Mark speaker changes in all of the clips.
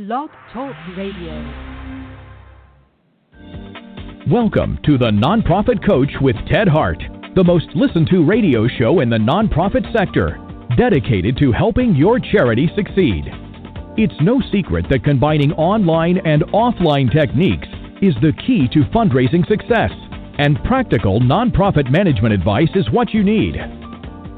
Speaker 1: Blog Talk Radio.
Speaker 2: Welcome to The Nonprofit Coach with Ted Hart, the most listened to radio show in the nonprofit sector, dedicated to helping your charity succeed. It's no secret that combining online and offline techniques is the key to fundraising success, and practical nonprofit management advice is what you need.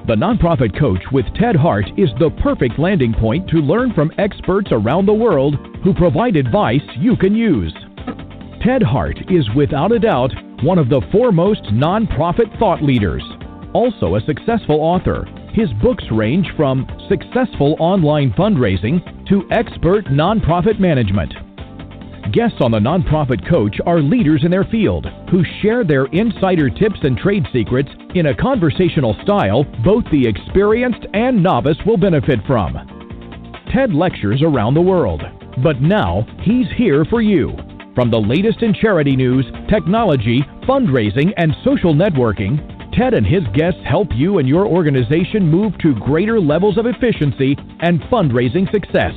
Speaker 2: The Nonprofit Coach with Ted Hart is the perfect landing point to learn from experts around the world who provide advice you can use. Ted Hart is without a doubt one of the foremost nonprofit thought leaders. Also a successful author, his books range from successful online fundraising to expert nonprofit management. Guests on the Nonprofit Coach are leaders in their field who share their insider tips and trade secrets in a conversational style both the experienced and novice will benefit from. Ted lectures around the world, but now he's here for you. From the latest in charity news, technology, fundraising, and social networking, Ted and his guests help you and your organization move to greater levels of efficiency and fundraising success.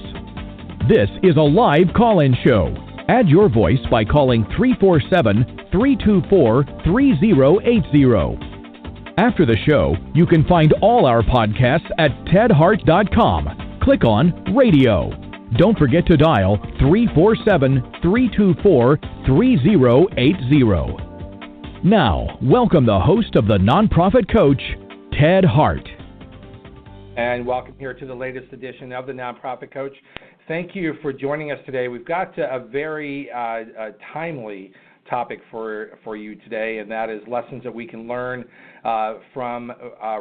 Speaker 2: This is a live call-in show. Add your voice by calling 347-324-3080. After the show, you can find all our podcasts at tedhart.com. Click on Radio. Don't forget to dial 347-324-3080. Now, welcome the host of the Nonprofit Coach, Ted Hart.
Speaker 3: And welcome here to the latest edition of the Nonprofit Coach. Thank you for joining us today. We've got a very timely topic for you today, and that is lessons that we can learn from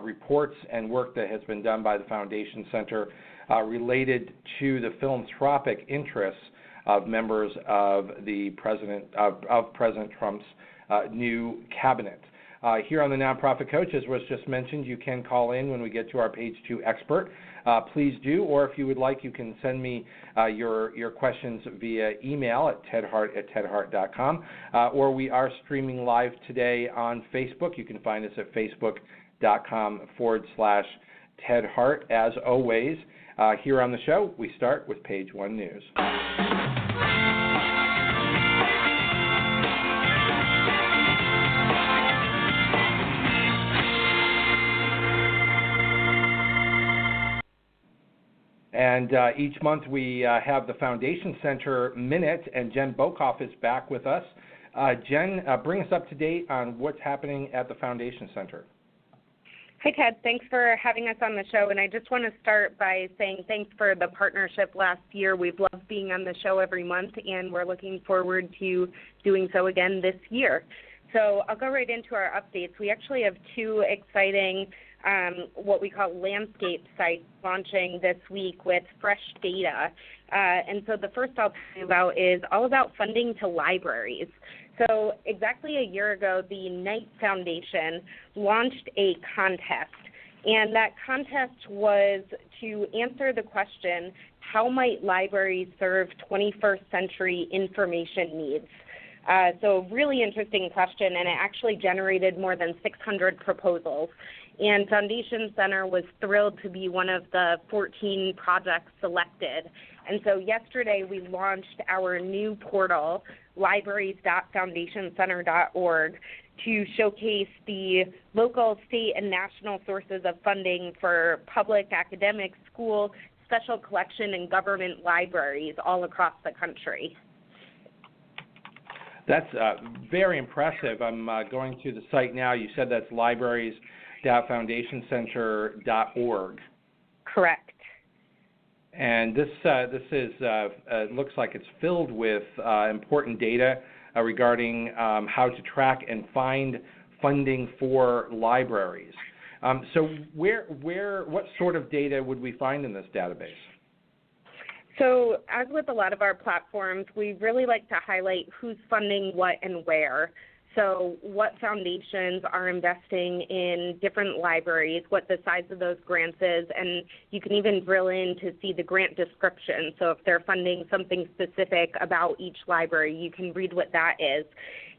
Speaker 3: reports and work that has been done by the Foundation Center related to the philanthropic interests of members of the President Trump's new cabinet. Here on the Nonprofit Coach, as was just mentioned, you can call in when we get to our page 2 expert. Please do, or if you would like, you can send me your questions via email at tedhart@tedhart.com, or we are streaming live today on Facebook. You can find us at facebook.com/Ted Hart. As always, here on the show, we start with page 1 news. And each month we have the Foundation Center Minute, and Jen Bokoff is back with us. Jen, bring us up to date on what's happening at the Foundation Center.
Speaker 4: Hi, Ted. Thanks for having us on the show. And I just want to start by saying thanks for the partnership last year. We've loved being on the show every month, and we're looking forward to doing so again this year. So I'll go right into our updates. We actually have 2 exciting what we call landscape sites launching this week with fresh data. And so the first I'll tell you about is all about funding to libraries. So exactly a year ago, the Knight Foundation launched a contest. And that contest was to answer the question, how might libraries serve 21st century information needs? So really interesting question, and it actually generated more than 600 proposals. And Foundation Center was thrilled to be one of the 14 projects selected. And so yesterday we launched our new portal, libraries.foundationcenter.org, to showcase the local, state, and national sources of funding for public, academic, school, special collection, and government libraries all across the country.
Speaker 3: That's very impressive. I'm going to the site now. You said that's libraries.foundationcenter.org.
Speaker 4: Correct.
Speaker 3: And this is looks like it's filled with important data regarding how to track and find funding for libraries. So what sort of data would we find in this database?
Speaker 4: So as with a lot of our platforms, we really like to highlight who's funding what and where. So what foundations are investing in different libraries, what the size of those grants is, and you can even drill in to see the grant description. So if they're funding something specific about each library, you can read what that is.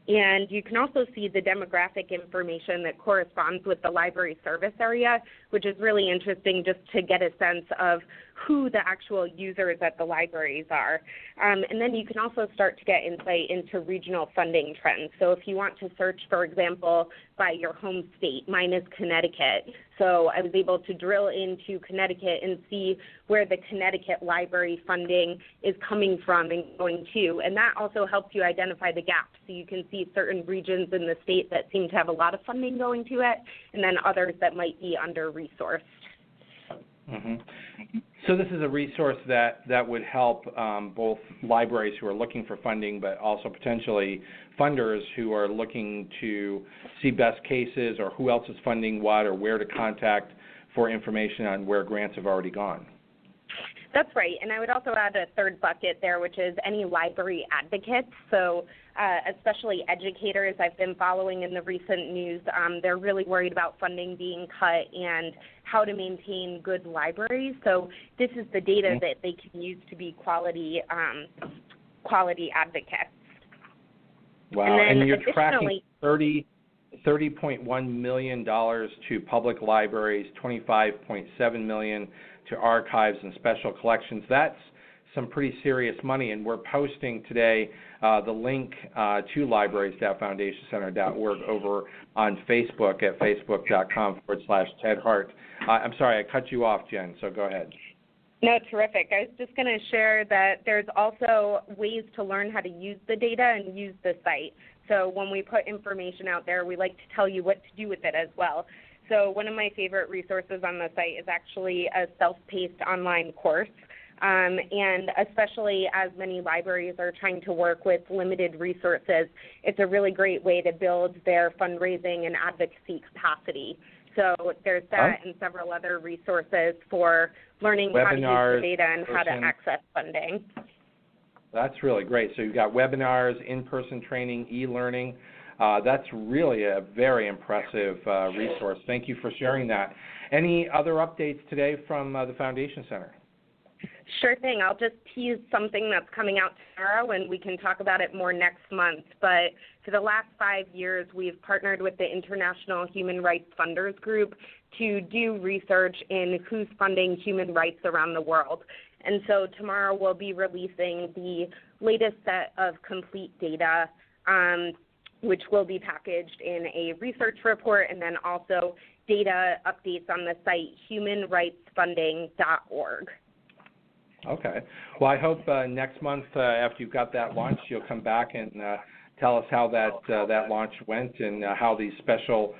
Speaker 4: And you can also see the demographic information that corresponds with the library service area, which is really interesting just to get a sense of who the actual users at the libraries are. And then you can also start to get insight into regional funding trends. So if you want to search, for example, by your home state, mine is Connecticut. So I was able to drill into Connecticut and see where the Connecticut library funding is coming from and going to. And that also helps you identify the gaps. So you can see certain regions in the state that seem to have a lot of funding going to it, and then others that might be under-resourced.
Speaker 3: Mm-hmm. So this is a resource that would help both libraries who are looking for funding, but also potentially funders who are looking to see best cases or who else is funding what or where to contact for information on where grants have already gone.
Speaker 4: That's right, and I would also add a third bucket there, which is any library advocates. So especially educators I've been following in the recent news, they're really worried about funding being cut and how to maintain good libraries. So this is the data that they can use to be quality advocates.
Speaker 3: Wow, and you're tracking $30.1 million to public libraries, $25.7 million to archives and special collections. That's some pretty serious money, and we're posting today the link to libraries.foundationcenter.org over on Facebook at facebook.com/Ted Hart. I'm sorry, I cut you off, Jen, so go ahead.
Speaker 4: No, terrific. I was just going to share that there's also ways to learn how to use the data and use the site. So when we put information out there, we like to tell you what to do with it as well. So one of my favorite resources on the site is actually a self-paced online course. And especially as many libraries are trying to work with limited resources, it's a really great way to build their fundraising and advocacy capacity. So there's that and several other resources for learning
Speaker 3: webinars,
Speaker 4: how to use the data and how to access funding.
Speaker 3: That's really great. So you've got webinars, in-person training, e-learning. That's really a very impressive resource. Thank you for sharing that. Any other updates today from the Foundation Center?
Speaker 4: Sure thing. I'll just tease something that's coming out tomorrow, and we can talk about it more next month. But for the last 5 years, we've partnered with the International Human Rights Funders Group to do research in who's funding human rights around the world. And so tomorrow we'll be releasing the latest set of complete data, which will be packaged in a research report, and then also data updates on the site humanrightsfunding.org.
Speaker 3: Okay. Well, I hope next month, after you've got that launch, you'll come back and tell us how that launch went and how these special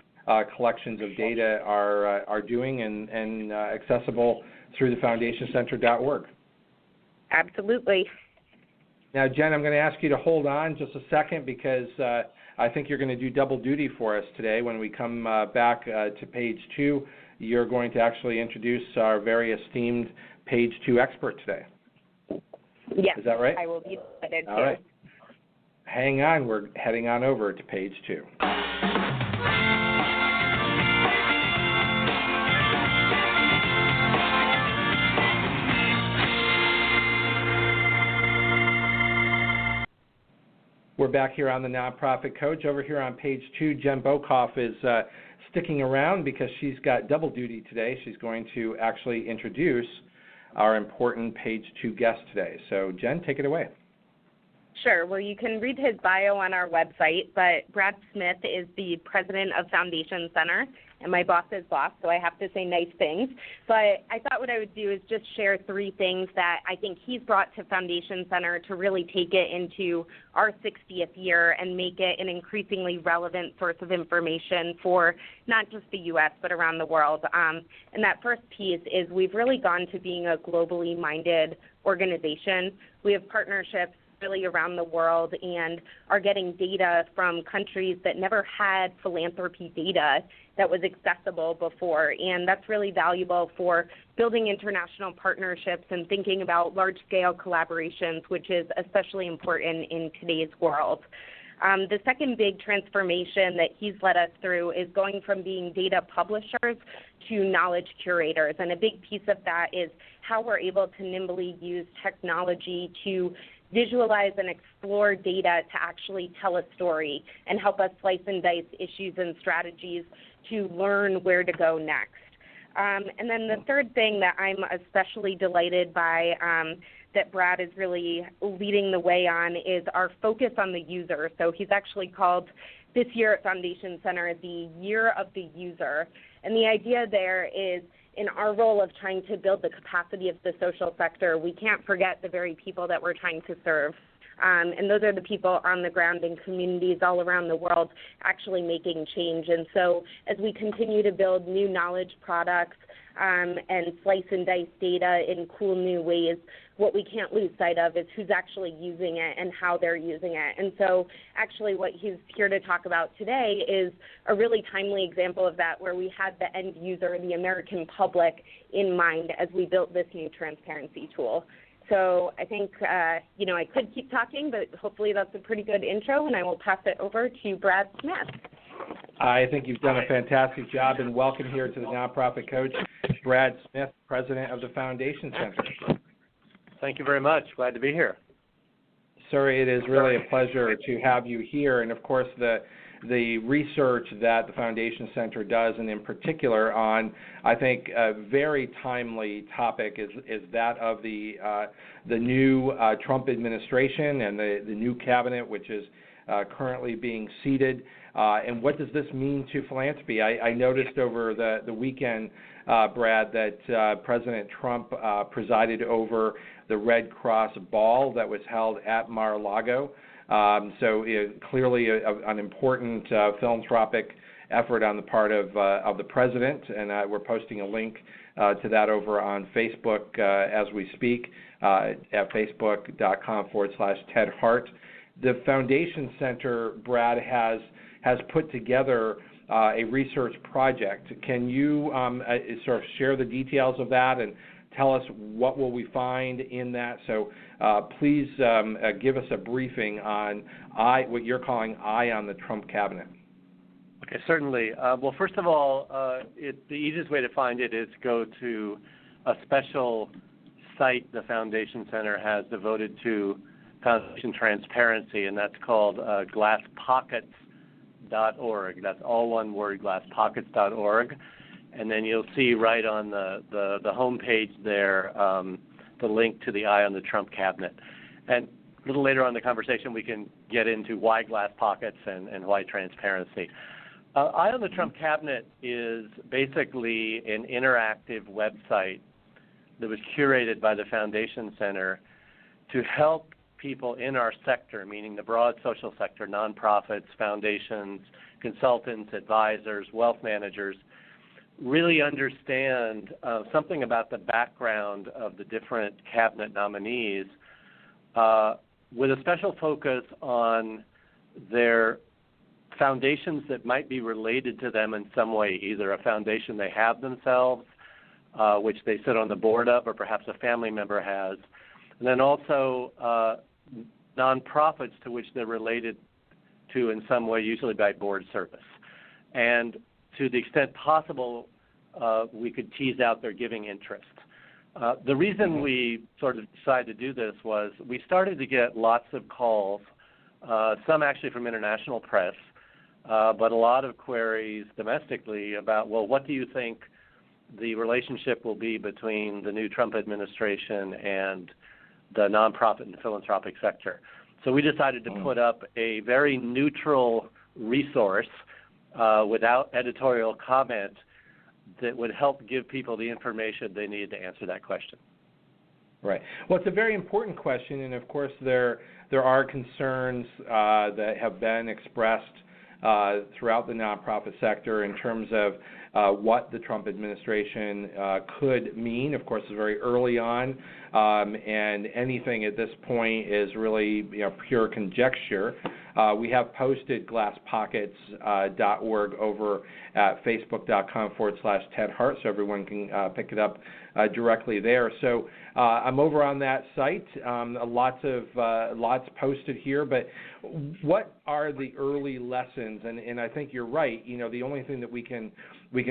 Speaker 3: collections of data are doing and accessible through the foundationcenter.org.
Speaker 4: Absolutely.
Speaker 3: Now, Jen, I'm going to ask you to hold on just a second because I think you're going to do double duty for us today. When we come back to page 2, you're going to actually introduce our very esteemed page 2 expert today.
Speaker 4: Yes.
Speaker 3: Is that right?
Speaker 4: I will be excited too.
Speaker 3: All right. Hang on. We're heading on over to page 2. We're back here on the Nonprofit Coach. Over here on page 2, Jen Bokoff is sticking around because she's got double duty today. She's going to actually introduce our important page 2 guest today. So, Jen, take it away.
Speaker 4: Sure. Well, you can read his bio on our website, but Brad Smith is the president of Foundation Center, and my boss's boss, so I have to say nice things. But I thought what I would do is just share 3 things that I think he's brought to Foundation Center to really take it into our 60th year and make it an increasingly relevant source of information for not just the U.S., but around the world. And that first piece is we've really gone to being a globally minded organization. We have partnerships really around the world and are getting data from countries that never had philanthropy data that was accessible before. And that's really valuable for building international partnerships and thinking about large-scale collaborations, which is especially important in today's world. The second big transformation that he's led us through is going from being data publishers to knowledge curators. And a big piece of that is how we're able to nimbly use technology to visualize and explore data to actually tell a story and help us slice and dice issues and strategies to learn where to go next. And then the third thing that I'm especially delighted by that Brad is really leading the way on is our focus on the user. So he's actually called this year at Foundation Center the Year of the User. And the idea there is in our role of trying to build the capacity of the social sector, we can't forget the very people that we're trying to serve. And those are the people on the ground in communities all around the world actually making change. And so as we continue to build new knowledge products and slice and dice data in cool new ways, what we can't lose sight of is who's actually using it and how they're using it. And so actually what he's here to talk about today is a really timely example of that, where we had the end user, the American public, in mind as we built this new transparency tool. So I think, I could keep talking, but hopefully that's a pretty good intro, and I will pass it over to Brad Smith.
Speaker 3: I think you've done a fantastic job, and welcome here to the Nonprofit Coach, Brad Smith, President of the Foundation Center.
Speaker 1: Thank you very much. Glad to be here.
Speaker 3: Sir, it is really a pleasure to have you here, and of course the research that the Foundation Center does, and in particular on, I think, a very timely topic is that of the new Trump administration and the new cabinet, which is currently being seated. And what does this mean to philanthropy? I noticed over the weekend, Brad, that President Trump presided over the Red Cross ball that was held at Mar-a-Lago. So clearly an important philanthropic effort on the part of the president, and we're posting a link to that over on Facebook as we speak at facebook.com/Ted Hart. The Foundation Center, Brad, has put together a research project. Can you sort of share the details of that and tell us what will we find in that? So please give us a briefing on what you're calling Eye on the Trump Cabinet.
Speaker 1: Okay, certainly. Well, first of all, the easiest way to find it is go to a special site the Foundation Center has devoted to Foundation transparency, and that's called glasspockets.org. That's all one word, glasspockets.org. And then you'll see right on the home page there the link to the Eye on the Trump Cabinet. And a little later on in the conversation, we can get into why glass pockets and why transparency. Eye on the Trump Cabinet is basically an interactive website that was curated by the Foundation Center to help people in our sector, meaning the broad social sector, nonprofits, foundations, consultants, advisors, wealth managers, really understand something about the background of the different cabinet nominees with a special focus on their foundations that might be related to them in some way, either a foundation they have themselves, which they sit on the board of, or perhaps a family member has, and then also nonprofits to which they're related to in some way, usually by board service. And to the extent possible, we could tease out their giving interest. The reason we sort of decided to do this was we started to get lots of calls, some actually from international press, but a lot of queries domestically about, well, what do you think the relationship will be between the new Trump administration and the nonprofit and philanthropic sector? So we decided to put up a very neutral resource without editorial comment that would help give people the information they need to answer that question.
Speaker 3: Right. Well, it's a very important question, and of course there are concerns that have been expressed throughout the nonprofit sector in terms of what the Trump administration could mean. Of course, it's very early on, and anything at this point is really pure conjecture. We have posted glasspockets.org over at facebook.com/Ted Hart, so everyone can pick it up directly there. So I'm over on that site. Lots posted here, but what are the early lessons? And I think you're right. The only thing that we can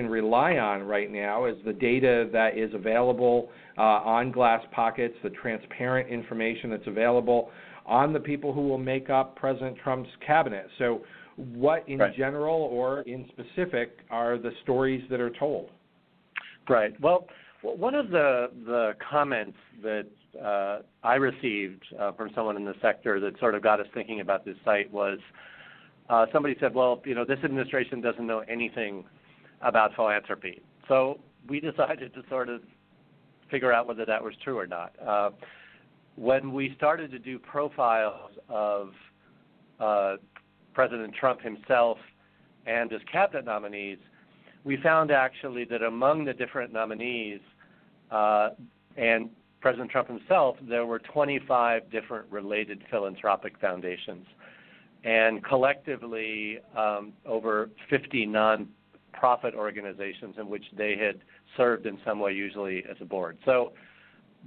Speaker 3: rely on right now is the data that is available on Glass Pockets, the transparent information that's available on the people who will make up President Trump's cabinet. So what in general or in specific are the stories that are told?
Speaker 1: Right. Well, one of the comments that I received from someone in the sector that sort of got us thinking about this site was somebody said, well, this administration doesn't know anything about philanthropy. So we decided to sort of figure out whether that was true or not. When we started to do profiles of President Trump himself and his cabinet nominees, we found actually that among the different nominees and President Trump himself, there were 25 different related philanthropic foundations, and collectively over 50 non-profit organizations in which they had served in some way, usually as a board. So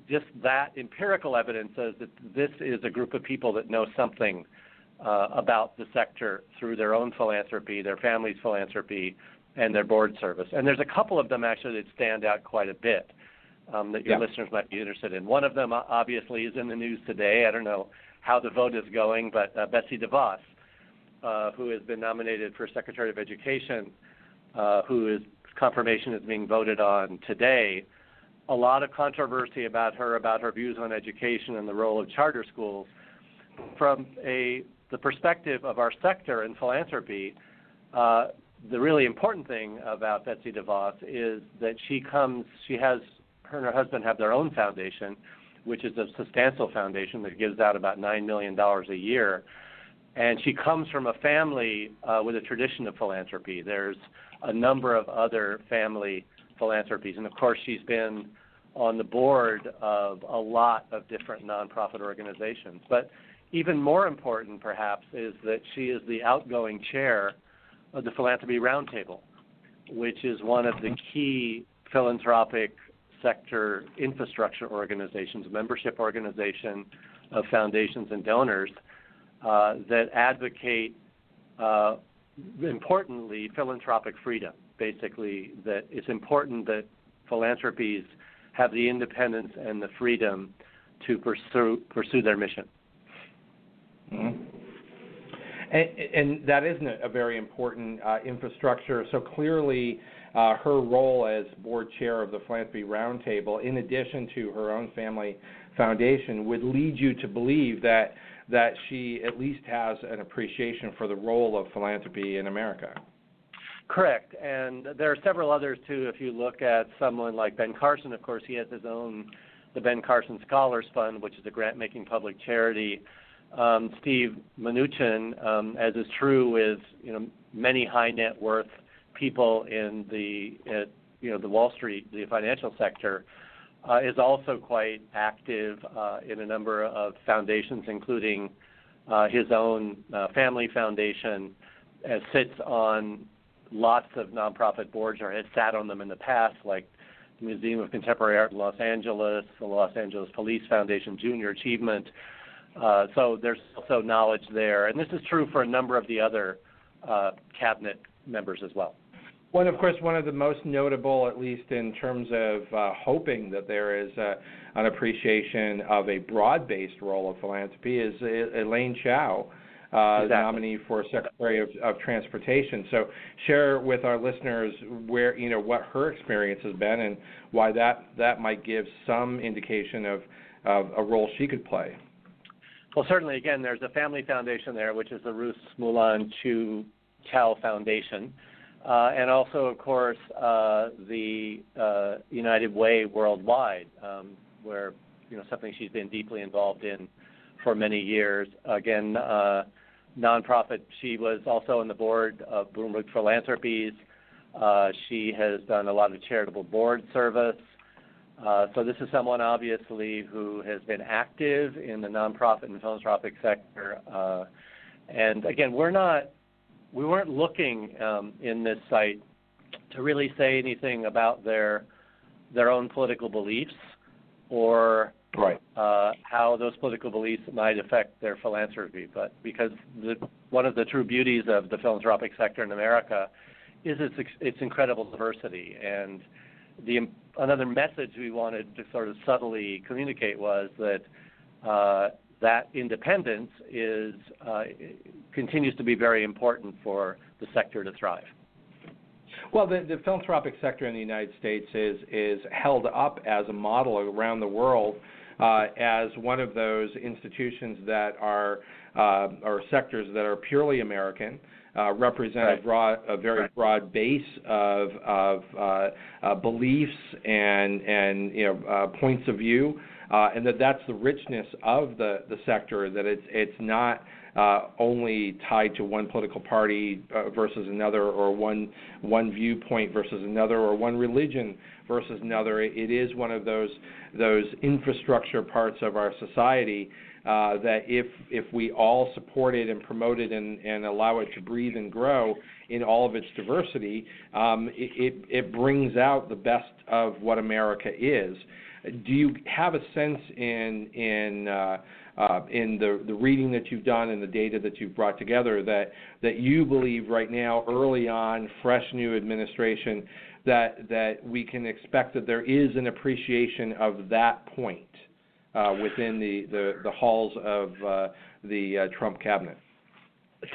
Speaker 1: just that empirical evidence says that this is a group of people that know something about the sector through their own philanthropy, their family's philanthropy, and their board service. And there's a couple of them actually that stand out quite a bit that your listeners might be interested in. One of them obviously is in the news today. I don't know how the vote is going, but Betsy DeVos, who has been nominated for Secretary of Education, whose confirmation is being voted on today. A lot of controversy about her views on education and the role of charter schools. From the perspective of our sector in philanthropy, the really important thing about Betsy DeVos is that her and her husband have their own foundation, which is a substantial foundation that gives out about $9 million a year. And she comes from a family with a tradition of philanthropy. There's a number of other family philanthropies. And, of course, she's been on the board of a lot of different nonprofit organizations. But even more important, perhaps, is that she is the outgoing chair of the Philanthropy Roundtable, which is one of the key philanthropic sector infrastructure organizations, membership organization of foundations and donors that advocate, importantly, philanthropic freedom. Basically, that it's important that philanthropies have the independence and the freedom to pursue their mission.
Speaker 3: Mm-hmm. And that is a very important infrastructure. So clearly, her role as board chair of the Philanthropy Roundtable, in addition to her own family foundation, would lead you to believe that she at least has an appreciation for the role of philanthropy in America.
Speaker 1: Correct. And there are several others, too. If you look at someone like Ben Carson, of course, he has his own, the Ben Carson Scholars Fund, which is a grant-making public charity. Steve Mnuchin, as is true with many high net worth people in the Wall Street, the financial sector, is also quite active in a number of foundations, including his own family foundation, sits on lots of nonprofit boards or has sat on them in the past, like the Museum of Contemporary Art in Los Angeles, the Los Angeles Police Foundation Junior Achievement. So there's also knowledge there. And this is true for a number of the other cabinet members as well.
Speaker 3: Well, of course, one of the most notable, at least in terms of hoping that there is an appreciation of a broad-based role of philanthropy, is Elaine Chao, the nominee for Secretary of Transportation. So share with our listeners what her experience has been and why that might give some indication of a role she could play.
Speaker 1: Well, certainly, again, there's a family foundation there, which is the Ruth Mulan Chu Chao Foundation. And also, of course, the United Way Worldwide, where something she's been deeply involved in for many years. Again, nonprofit. She was also on the board of Bloomberg Philanthropies. She has done a lot of charitable board service. So this is someone, obviously, who has been active in the nonprofit and philanthropic sector. And again, we weren't looking in this site to really say anything about their own political beliefs or how those political beliefs might affect their philanthropy. But because one of the true beauties of the philanthropic sector in America is its incredible diversity. And another message we wanted to sort of subtly communicate was that that independence continues to be very important for the sector to thrive.
Speaker 3: Well, the philanthropic sector in the United States is held up as a model around the world as one of those institutions that are or sectors that are purely American, represent a very broad base of beliefs and points of view, and that's the richness of the sector. That it's not only tied to one political party versus another, or one viewpoint versus another, or one religion versus another. It is one of those infrastructure parts of our society that if we all support it and promote it and allow it to breathe and grow in all of its diversity, it brings out the best of what America is. Do you have a sense in the reading that you've done and the data that you've brought together that you believe right now, early on, fresh new administration, that we can expect that there is an appreciation of that point within the halls of the Trump cabinet?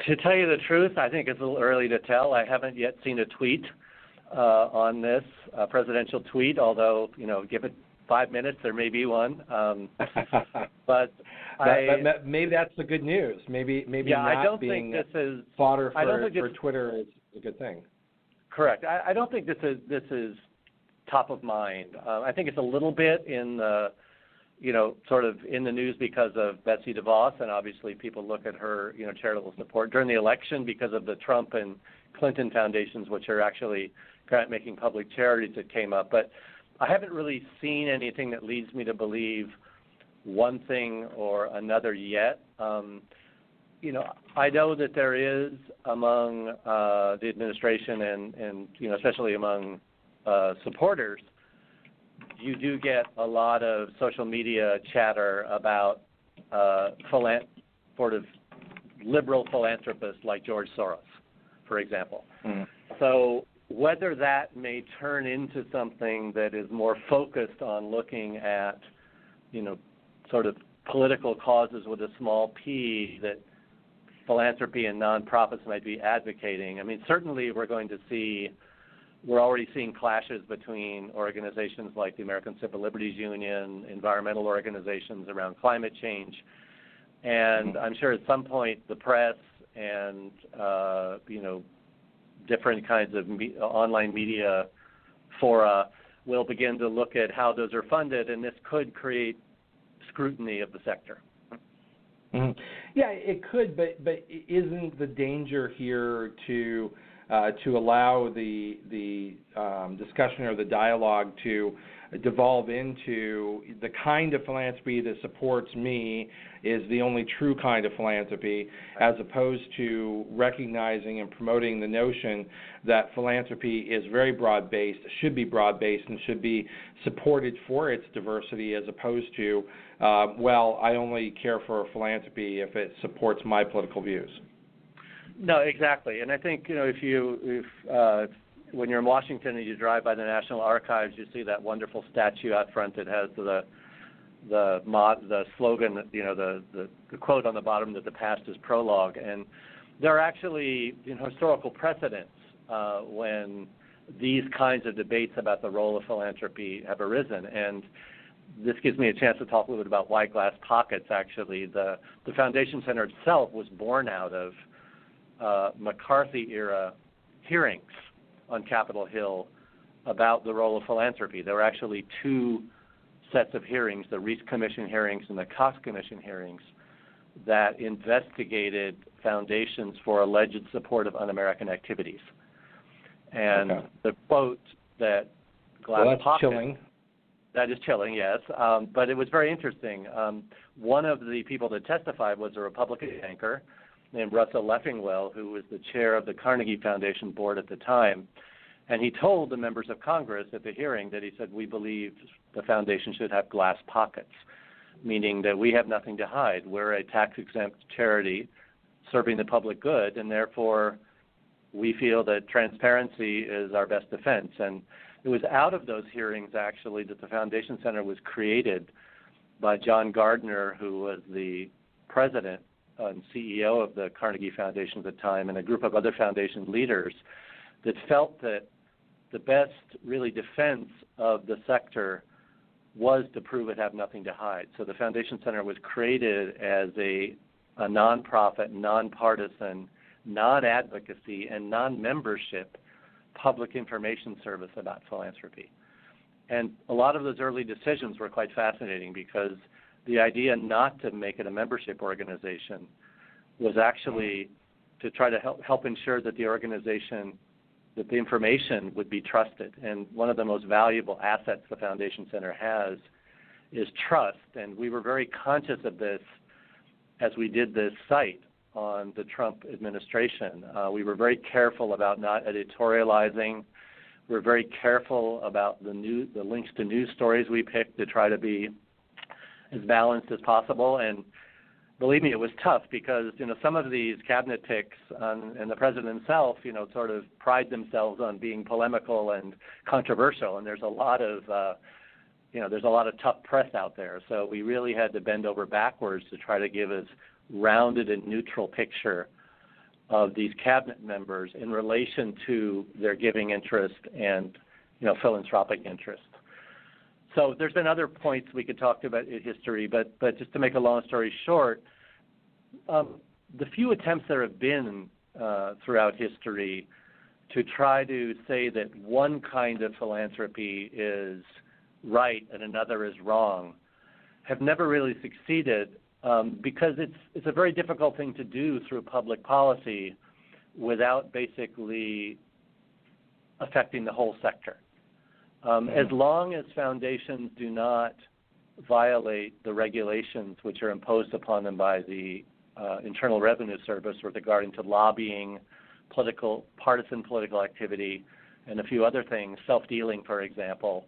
Speaker 1: To tell you the truth, I think it's a little early to tell. I haven't yet seen a tweet on this, presidential tweet, although, give it 5 minutes, there may be one. But
Speaker 3: maybe that's the good news. Maybe not
Speaker 1: I don't
Speaker 3: being
Speaker 1: think this is
Speaker 3: fodder for Twitter is a good thing.
Speaker 1: Correct. I don't think this is top of mind. I think it's a little bit in the, sort of in the news because of Betsy DeVos, and obviously people look at her, charitable support during the election because of the Trump and Clinton foundations, which are actually grant-making public charities that came up. But I haven't really seen anything that leads me to believe one thing or another yet. I know that there is among the administration and especially among supporters, you do get a lot of social media chatter about sort of liberal philanthropists like George Soros, for example. Mm. So whether that may turn into something that is more focused on looking at, sort of political causes with a small p that philanthropy and nonprofits might be advocating. I mean, certainly we're already seeing clashes between organizations like the American Civil Liberties Union, environmental organizations around climate change, and I'm sure at some point the press and, different kinds of online media fora will begin to look at how those are funded, and this could create scrutiny of the sector.
Speaker 3: Mm-hmm. Yeah, it could, but isn't the danger here to allow the discussion or the dialogue to devolve into the kind of philanthropy that supports me is the only true kind of philanthropy, as opposed to recognizing and promoting the notion that philanthropy is very broad-based, should be broad-based, and should be supported for its diversity, as opposed to, I only care for philanthropy if it supports my political views.
Speaker 1: No, exactly. And I think, if when you're in Washington and you drive by the National Archives, you see that wonderful statue out front that has the slogan, the quote on the bottom that the past is prologue. And there are actually historical precedents when these kinds of debates about the role of philanthropy have arisen. And this gives me a chance to talk a little bit about White Glass Pockets. Actually, the Foundation Center itself was born out of McCarthy-era hearings on Capitol Hill about the role of philanthropy. There were actually two sets of hearings, the Reese Commission hearings and the Cox Commission hearings, that investigated foundations for alleged support of un-American activities. And the quote that Glass Pockets...
Speaker 3: That's chilling.
Speaker 1: That is chilling, yes. But it was very interesting. One of the people that testified was a Republican banker named Russell Leffingwell, who was the chair of the Carnegie Foundation board at the time. And he told the members of Congress at the hearing that he said, we believe the foundation should have glass pockets, meaning that we have nothing to hide. We're a tax-exempt charity serving the public good, and therefore we feel that transparency is our best defense. And it was out of those hearings, actually, that the Foundation Center was created by John Gardner, who was the president and CEO of the Carnegie Foundation at the time, and a group of other foundation leaders that felt that the best really defense of the sector was to prove it had nothing to hide. So the Foundation Center was created as a nonprofit, nonpartisan, non-advocacy, and non-membership public information service about philanthropy. And a lot of those early decisions were quite fascinating because the idea not to make it a membership organization was actually to try to help ensure that the organization, that the information would be trusted. And one of the most valuable assets the Foundation Center has is trust. And we were very conscious of this as we did this site on the Trump administration. We were very careful about not editorializing. We were very careful about the links to news stories we picked to try to be as balanced as possible. And believe me, it was tough because, some of these cabinet picks and the president himself, sort of pride themselves on being polemical and controversial. And there's a lot of, tough press out there. So we really had to bend over backwards to try to give as rounded and neutral picture of these cabinet members in relation to their giving interest and, philanthropic interest. So there's been other points we could talk about in history, but just to make a long story short, the few attempts there have been throughout history to try to say that one kind of philanthropy is right and another is wrong have never really succeeded because it's a very difficult thing to do through public policy without basically affecting the whole sector. As long as foundations do not violate the regulations which are imposed upon them by the Internal Revenue Service regarding to lobbying, partisan political activity, and a few other things, self-dealing, for example,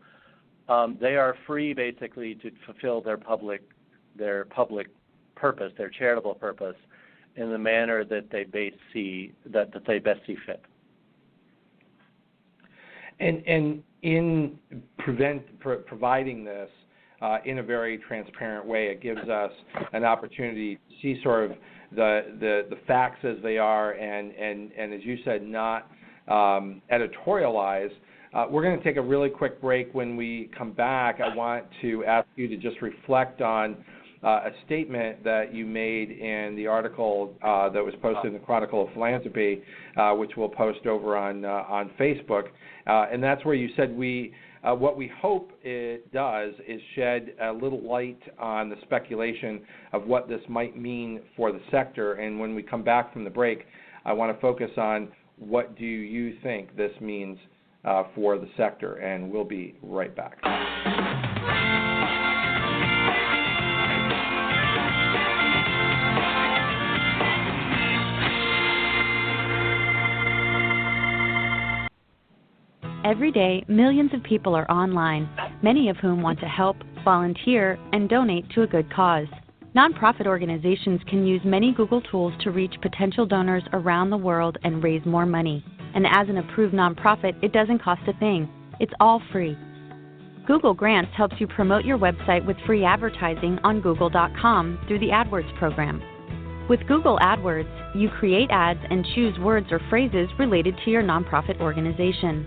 Speaker 1: they are free basically to fulfill their public purpose, their charitable purpose, in the manner that they best see fit. And
Speaker 3: in providing this in a very transparent way, it gives us an opportunity to see sort of the facts as they are, and as you said, not editorialize. We're going to take a really quick break. When we come back, I want to ask you to just reflect on a statement that you made in the article that was posted in the Chronicle of Philanthropy, which we'll post over on Facebook. And that's where you said what we hope it does is shed a little light on the speculation of what this might mean for the sector. And when we come back from the break, I want to focus on what do you think this means for the sector, and we'll be right back.
Speaker 5: Every day, millions of people are online, many of whom want to help, volunteer, and donate to a good cause. Nonprofit organizations can use many Google tools to reach potential donors around the world and raise more money. And as an approved nonprofit, it doesn't cost a thing. It's all free. Google Grants helps you promote your website with free advertising on Google.com through the AdWords program. With Google AdWords, you create ads and choose words or phrases related to your nonprofit organization.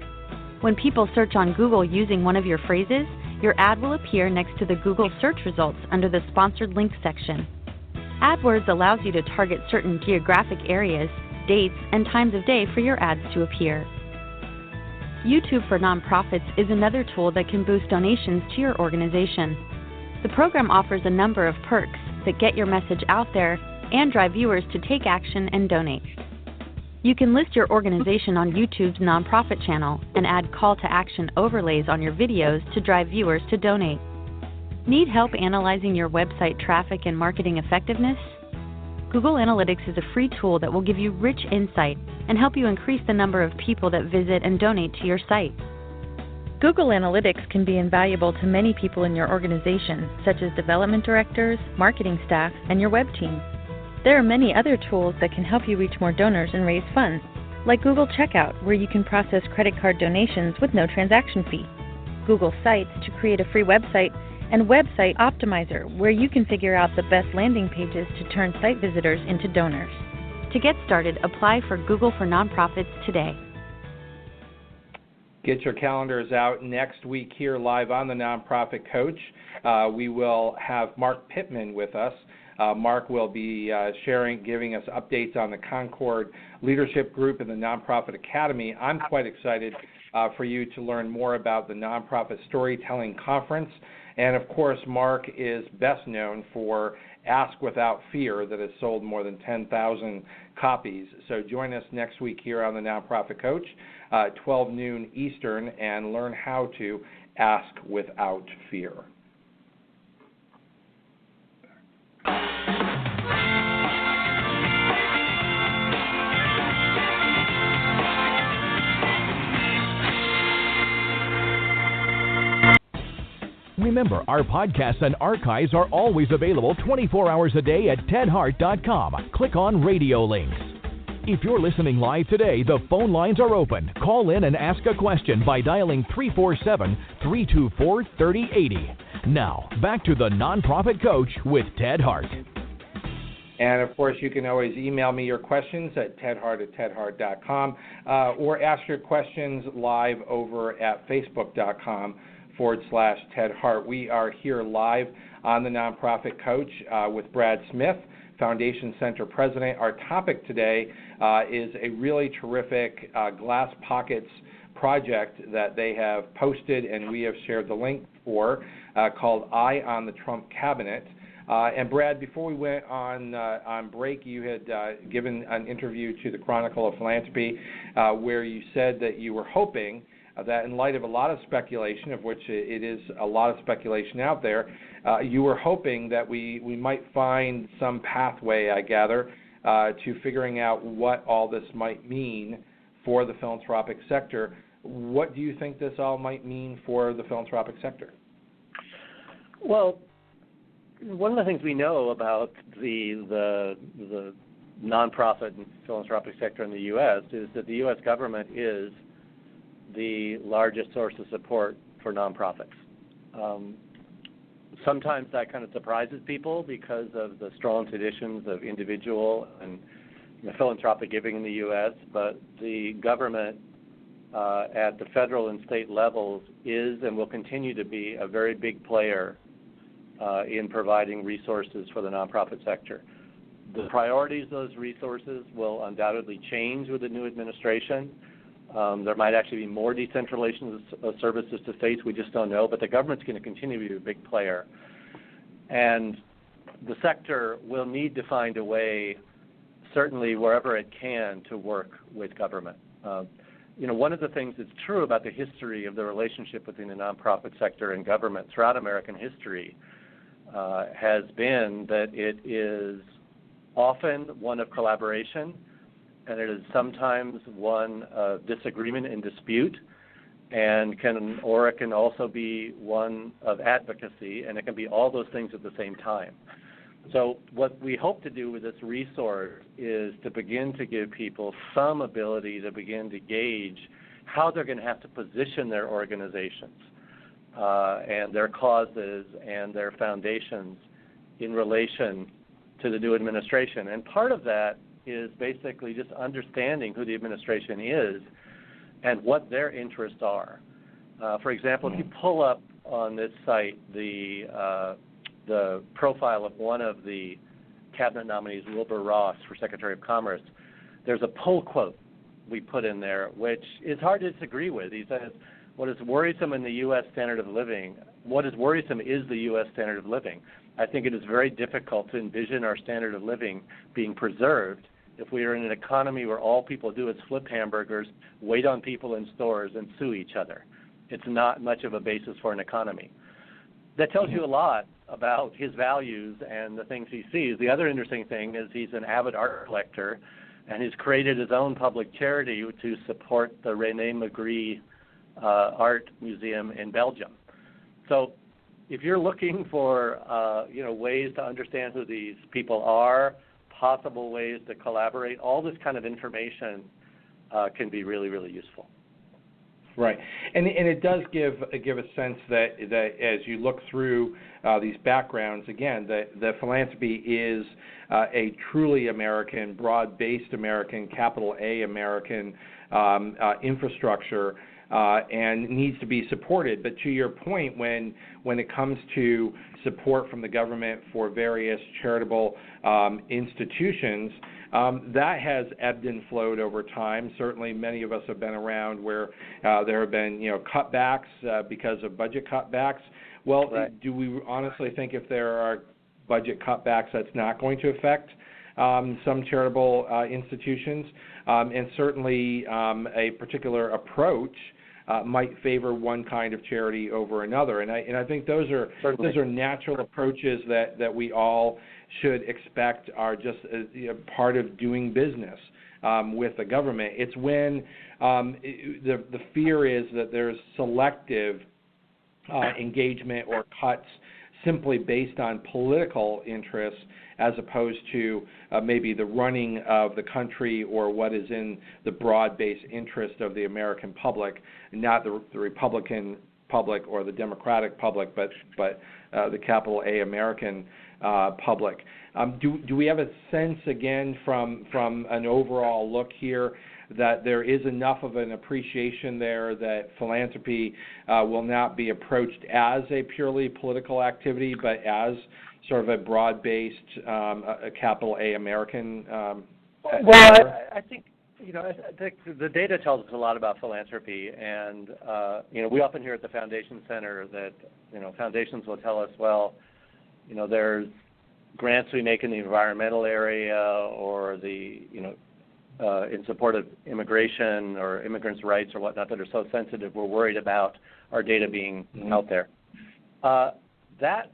Speaker 5: When people search on Google using one of your phrases, your ad will appear next to the Google search results under the Sponsored Links section. AdWords allows you to target certain geographic areas, dates, and times of day for your ads to appear. YouTube for Nonprofits is another tool that can boost donations to your organization. The program offers a number of perks that get your message out there and drive viewers to take action and donate. You can list your organization on YouTube's nonprofit channel and add call to action overlays on your videos to drive viewers to donate. Need help analyzing your website traffic and marketing effectiveness? Google Analytics is a free tool that will give you rich insight and help you increase the number of people that visit and donate to your site. Google Analytics can be invaluable to many people in your organization, such as development directors, marketing staff, and your web team. There are many other tools that can help you reach more donors and raise funds, like Google Checkout, where you can process credit card donations with no transaction fee, Google Sites to create a free website, and Website Optimizer, where you can figure out the best landing pages to turn site visitors into donors. To get started, apply for Google for Nonprofits today.
Speaker 3: Get your calendars out. Next week here live on the Nonprofit Coach, we will have Mark Pittman with us. Mark will be giving us updates on the Concord Leadership Group and the Nonprofit Academy. I'm quite excited for you to learn more about the Nonprofit Storytelling Conference. And, of course, Mark is best known for Ask Without Fear, that has sold more than 10,000 copies. So join us next week here on the Nonprofit Coach, 12 noon Eastern, and learn how to ask without fear.
Speaker 2: Remember, our podcasts and archives are always available 24 hours a day at tedhart.com. Click on radio links. If you're listening live today, the phone lines are open. Call in and ask a question by dialing 347-324-3080. Now, back to the Nonprofit Coach with Ted Hart.
Speaker 3: And, of course, you can always email me your questions at tedhart@tedhart.com or ask your questions live over at facebook.com/Ted Hart. We are here live on the Nonprofit Coach with Brad Smith, Foundation Center President. Our topic today is a really terrific Glass Pockets project that they have posted, and we have shared the link for, called Eye on the Trump Cabinet. And Brad, before we went on break, you had given an interview to the Chronicle of Philanthropy where you said that you were hoping that in light of a lot of speculation, of which it is a lot of speculation out there, you were hoping that we might find some pathway, I gather, to figuring out what all this might mean for the philanthropic sector. What do you think this all might mean for the philanthropic sector?
Speaker 1: Well, one of the things we know about the nonprofit and philanthropic sector in the U.S. is that the U.S. government is the largest source of support for nonprofits. Sometimes that kind of surprises people because of the strong traditions of individual and philanthropic giving in the U.S., but the government at the federal and state levels is and will continue to be a very big player in providing resources for the nonprofit sector. The priorities of those resources will undoubtedly change with the new administration. There might actually be more decentralization of services to states. We just don't know. But the government's going to continue to be a big player. And the sector will need to find a way, certainly wherever it can, to work with government. One of the things that's true about the history of the relationship between the nonprofit sector and government throughout American history has been that it is often one of collaboration, and it is sometimes one of disagreement and dispute, and it can also be one of advocacy, and it can be all those things at the same time. So what we hope to do with this resource is to begin to give people some ability to begin to gauge how they're going to have to position their organizations and their causes and their foundations in relation to the new administration. And part of that is basically just understanding who the administration is and what their interests are. For example, if you pull up on this site the profile of one of the cabinet nominees, Wilbur Ross, for Secretary of Commerce, there's a pull quote we put in there, which is hard to disagree with. He says, what is worrisome in the U.S. standard of living, what is worrisome is the U.S. standard of living. I think it is very difficult to envision our standard of living being preserved if we are in an economy where all people do is flip hamburgers, wait on people in stores, and sue each other. It's not much of a basis for an economy. That tells you a lot about his values and the things he sees. The other interesting thing is he's an avid art collector, and he's created his own public charity to support the René Magritte Art Museum in Belgium. So if you're looking for ways to understand who these people are, possible ways to collaborate, all this kind of information can be really, really useful.
Speaker 3: Right, and it does give a sense that as you look through these backgrounds, again, the philanthropy is a truly American, broad-based American, capital A American infrastructure and needs to be supported. But to your point, when it comes to support from the government for various charitable institutions, that has ebbed and flowed over time. Certainly, many of us have been around where there have been, cutbacks because of budget cutbacks. Well, right. Do we honestly think if there are budget cutbacks, that's not going to affect some charitable institutions? And certainly, a particular approach might favor one kind of charity over another. And I think those are natural approaches that we all should expect are just part of doing business with the government. It's when the fear is that there's selective engagement or cuts simply based on political interests as opposed to maybe the running of the country or what is in the broad-based interest of the American public, not the Republican public or the Democratic public, but the capital A American public. Do we have a sense, again, from an overall look here, that there is enough of an appreciation there that philanthropy will not be approached as a purely political activity, but as sort of a broad-based, a capital A American?
Speaker 1: I think the data tells us a lot about philanthropy, and we often hear at the Foundation Center that foundations will tell us, well, there's grants we make in the environmental area or the in support of immigration or immigrants' rights or whatnot that are so sensitive, we're worried about our data being out there. That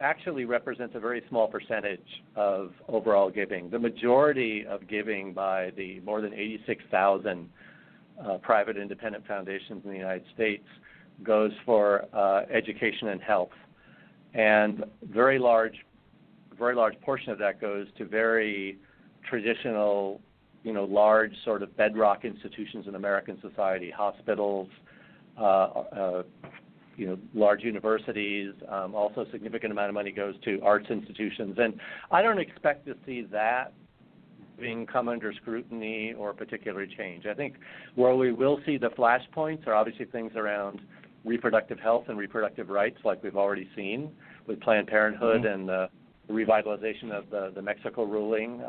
Speaker 1: actually represents a very small percentage of overall giving. The majority of giving by the more than 86,000 private independent foundations in the United States goes for education and health. And very large portion of that goes to very traditional, large sort of bedrock institutions in American society, hospitals, large universities. Also a significant amount of money goes to arts institutions. And I don't expect to see that being come under scrutiny or particular change. I think where we will see the flashpoints are obviously things around reproductive health and reproductive rights, like we've already seen with Planned Parenthood and the revitalization of the Mexico ruling,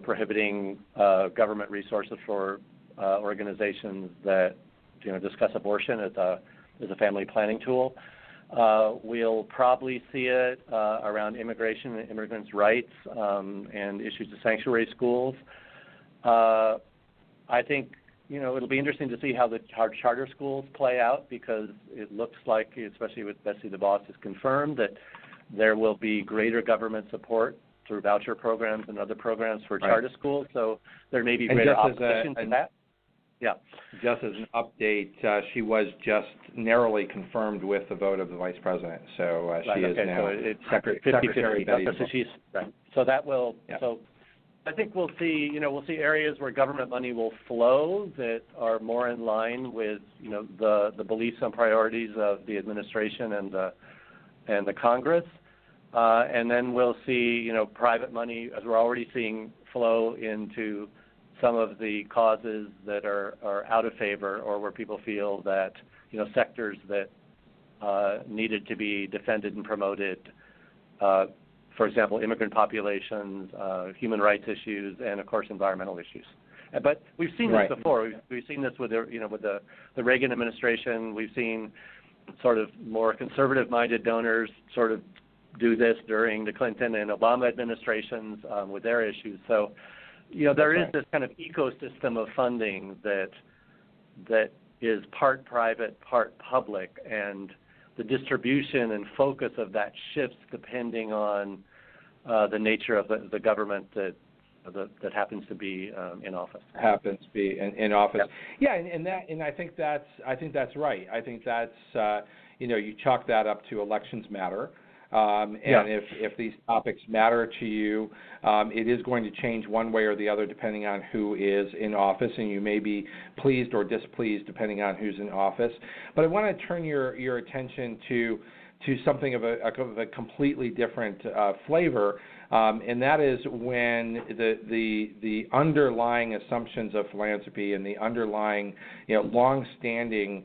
Speaker 1: prohibiting government resources for organizations that discuss abortion as a family planning tool. We'll probably see it around immigration and immigrants' rights and issues of sanctuary schools. I think it'll be interesting to see how charter schools play out, because it looks like, especially with Betsy DeVos has confirmed, that there will be greater government support through voucher programs and other programs for charter schools. So there may be greater opposition to that. Yeah.
Speaker 3: Just as an update, she was just narrowly confirmed with the vote of the Vice President. So she is now Secretary Betty.
Speaker 1: So she's right. So that will. Yeah. So I think we'll see areas where government money will flow that are more in line with the beliefs and priorities of the administration and the Congress, and then we'll see private money, as we're already seeing, flow into some of the causes that are out of favor, or where people feel that sectors that needed to be defended and promoted. For example, immigrant populations, human rights issues, and of course environmental issues. But we've seen this before. We've seen this with the Reagan administration. We've seen sort of more conservative-minded donors sort of do this during the Clinton and Obama administrations with their issues. So, there is this kind of ecosystem of funding that is part private, part public, and the distribution and focus of that shifts depending on the nature of the government that happens to be in office.
Speaker 3: Happens to be in office.
Speaker 1: Yep.
Speaker 3: Yeah, and I think that's right. I think that's you chalk that up to elections matter. And if these topics matter to you, it is going to change one way or the other depending on who is in office, and you may be pleased or displeased depending on who's in office. But I want to turn your attention to something of a completely different flavor, and that is when the underlying assumptions of philanthropy and the underlying, long-standing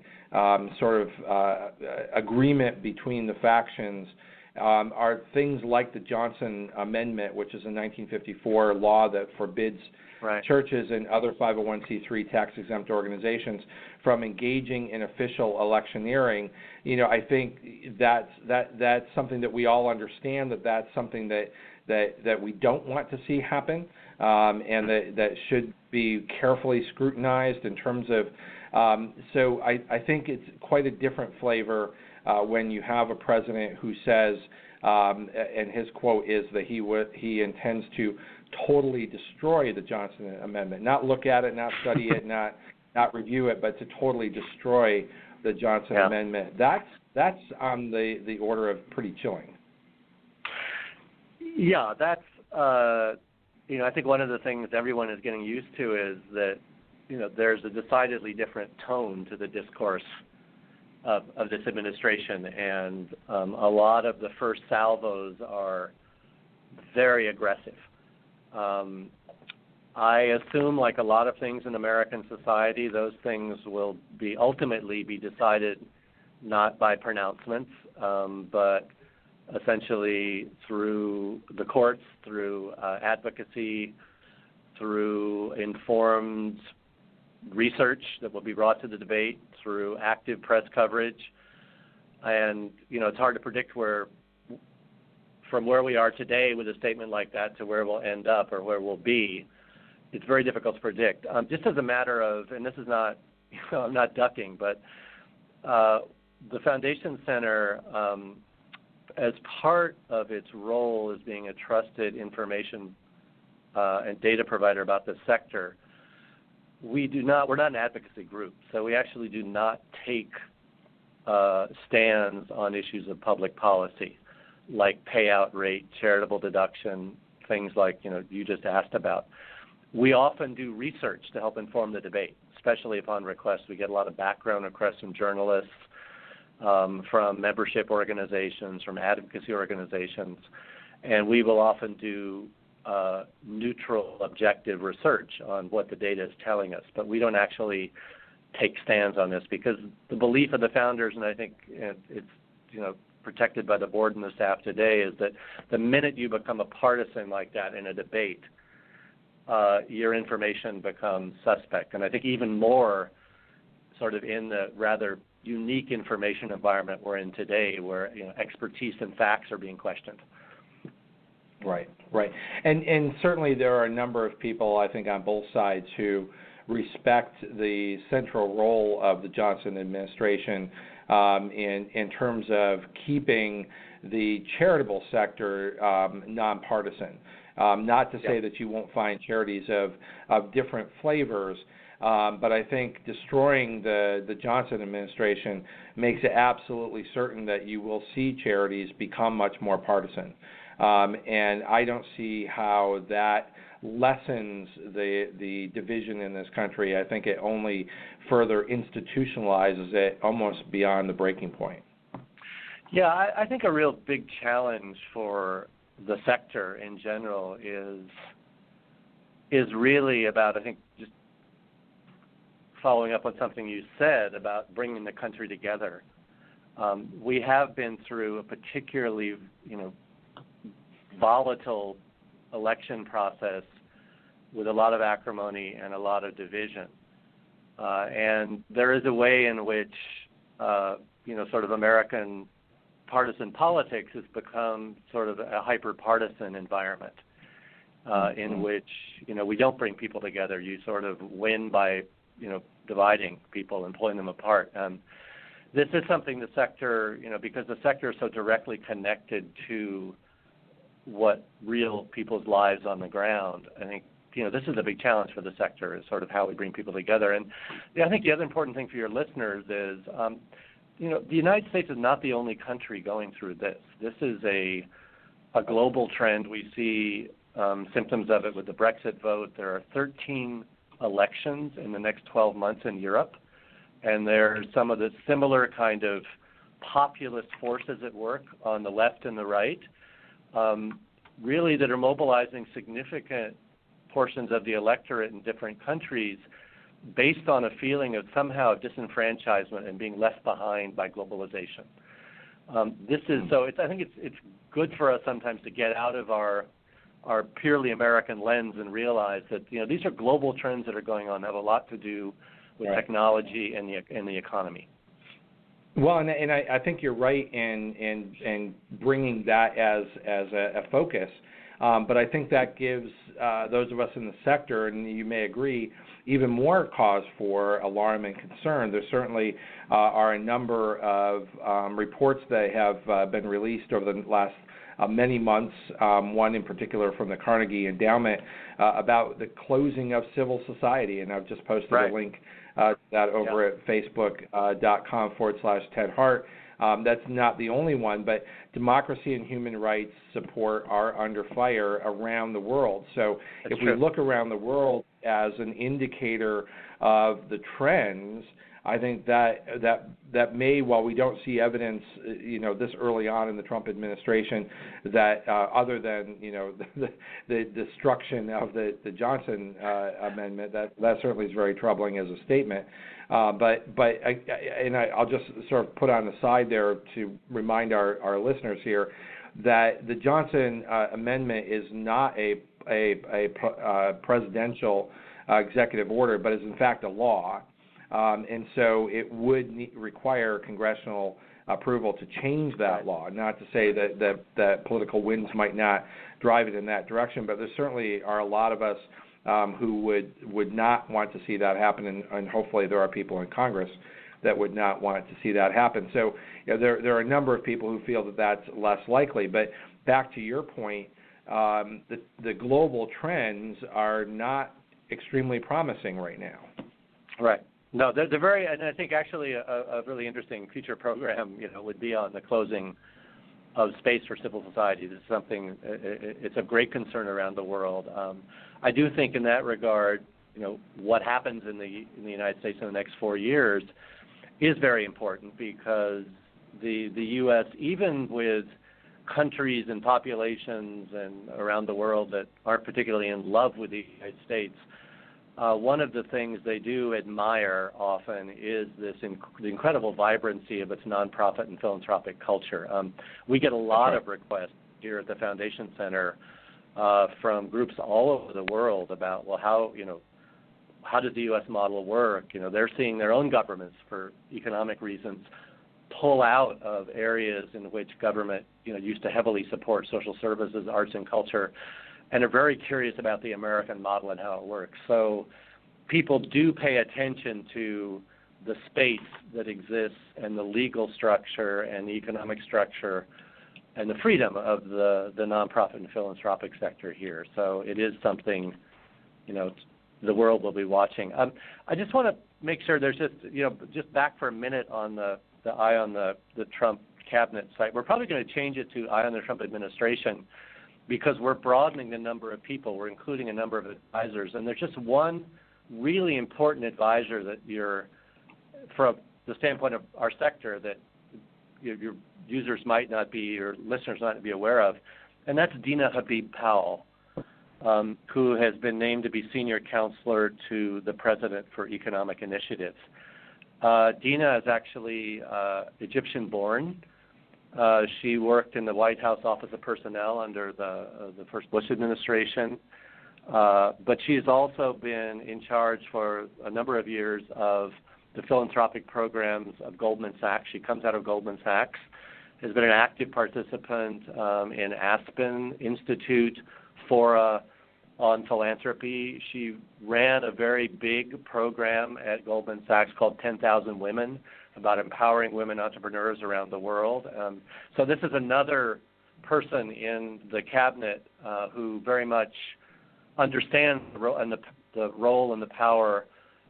Speaker 3: sort of agreement between the factions are things like the Johnson Amendment, which is a 1954 law that forbids churches and other 501c3 tax-exempt organizations from engaging in official electioneering. I think that's something that we all understand, that's something that we don't want to see happen, and that should be carefully scrutinized in terms of. So I think it's quite a different flavor when you have a president who says, and his quote is that he intends to totally destroy the Johnson Amendment, not look at it, not study it, not review it, but to totally destroy the Johnson Amendment. That's on the order of pretty chilling.
Speaker 1: Yeah, that's I think one of the things everyone is getting used to is that there's a decidedly different tone to the discourse of this administration, and a lot of the first salvos are very aggressive. I assume, like a lot of things in American society, those things will ultimately be decided not by pronouncements, but essentially through the courts, through advocacy, through informed research that will be brought to the debate, through active press coverage. And, it's hard to predict from where we are today with a statement like that to where we'll end up or where we'll be. It's very difficult to predict. Just as a matter of, and this is not, I'm not ducking, but the Foundation Center, as part of its role as being a trusted information and data provider about the sector, we're not an advocacy group, so we actually do not take stands on issues of public policy, like payout rate, charitable deduction, things like you just asked about. We often do research to help inform the debate, especially upon request. We get a lot of background requests from journalists, from membership organizations, from advocacy organizations, and we will often do neutral, objective research on what the data is telling us. But we don't actually take stands on this because the belief of the founders, and I think it's protected by the board and the staff today, is that the minute you become a partisan like that in a debate, your information becomes suspect. And I think even more sort of in the rather unique information environment we're in today, where expertise and facts are being questioned.
Speaker 3: Right. And certainly there are a number of people, I think, on both sides who respect the central role of the Johnson administration in terms of keeping the charitable sector nonpartisan. Not to say that you won't find charities of different flavors, but I think destroying the Johnson administration makes it absolutely certain that you will see charities become much more partisan. And I don't see how that lessens the division in this country. I think it only further institutionalizes it almost beyond the breaking point.
Speaker 1: Yeah, I think a real big challenge for the sector in general is really about, I think, just following up on something you said about bringing the country together. We have been through a particularly, volatile election process with a lot of acrimony and a lot of division. And there is a way in which, sort of American partisan politics has become sort of a hyper-partisan environment in which, we don't bring people together. You sort of win by, dividing people and pulling them apart. This is something the sector, because the sector is so directly connected to what real people's lives on the ground, I think, this is a big challenge for the sector, is sort of how we bring people together. And I think the other important thing for your listeners is, the United States is not the only country going through this. This is a global trend. We see symptoms of it with the Brexit vote. There are 13 elections in the next 12 months in Europe, and there are some of the similar kind of populist forces at work on the left and the right. really that are mobilizing significant portions of the electorate in different countries based on a feeling of somehow disenfranchisement and being left behind by globalization. I think it's good for us sometimes to get out of our purely American lens and realize that these are global trends that are going on that have a lot to do with technology and the economy.
Speaker 3: Well, and I think you're right in bringing that as a focus, but I think that gives those of us in the sector, and you may agree, even more cause for alarm and concern. There certainly are a number of reports that have been released over the last many months, one in particular from the Carnegie Endowment, about the closing of civil society, and I've just posted a link that over at facebook.com/Ted Hart. That's not the only one, but democracy and human rights support are under fire around the world. So if we look around the world as an indicator of the trends, I think that may, while we don't see evidence, this early on in the Trump administration, that other than the destruction of the Johnson amendment, that certainly is very troubling as a statement. But I'll just sort of put on the side there to remind our listeners here that the Johnson amendment is not a presidential executive order, but is in fact a law. And so it would require congressional approval to change that law. Not to say that political winds might not drive it in that direction, but there certainly are a lot of us who would not want to see that happen, and hopefully there are people in Congress that would not want to see that happen. So there are a number of people who feel that that's less likely. But back to your point, the global trends are not extremely promising right now. Right.
Speaker 1: No, they're very, and I think actually a really interesting future program, would be on the closing of space for civil society. This is something, it's of great concern around the world. I do think in that regard, what happens in the United States in the next 4 years is very important, because the U.S., even with countries and populations and around the world that aren't particularly in love with the United States, one of the things they do admire often is the incredible vibrancy of its nonprofit and philanthropic culture. We get a lot of requests here at the Foundation Center from groups all over the world about, well, how does the U.S. model work? They're seeing their own governments, for economic reasons, pull out of areas in which government, used to heavily support social services, arts, and culture, and are very curious about the American model and how it works. So people do pay attention to the space that exists and the legal structure and the economic structure and the freedom of the nonprofit and philanthropic sector here. So it is something, the world will be watching. I just want to make sure there's just back for a minute on the Eye on the Trump cabinet site. We're probably going to change it to Eye on the Trump administration, because we're broadening the number of people. We're including a number of advisors. And there's just one really important advisor that from the standpoint of our sector, that your users might not be, or listeners might not be aware of, and that's Dina Habib-Powell, who has been named to be senior counselor to the President for Economic Initiatives. Dina is actually Egyptian-born. She worked in the White House Office of Personnel under the first Bush administration, but she's also been in charge for a number of years of the philanthropic programs of Goldman Sachs. She comes out of Goldman Sachs, has been an active participant in Aspen Institute Fora on philanthropy. She ran a very big program at Goldman Sachs called 10,000 Women, about empowering women entrepreneurs around the world. So this is another person in the cabinet who very much understands the role and the power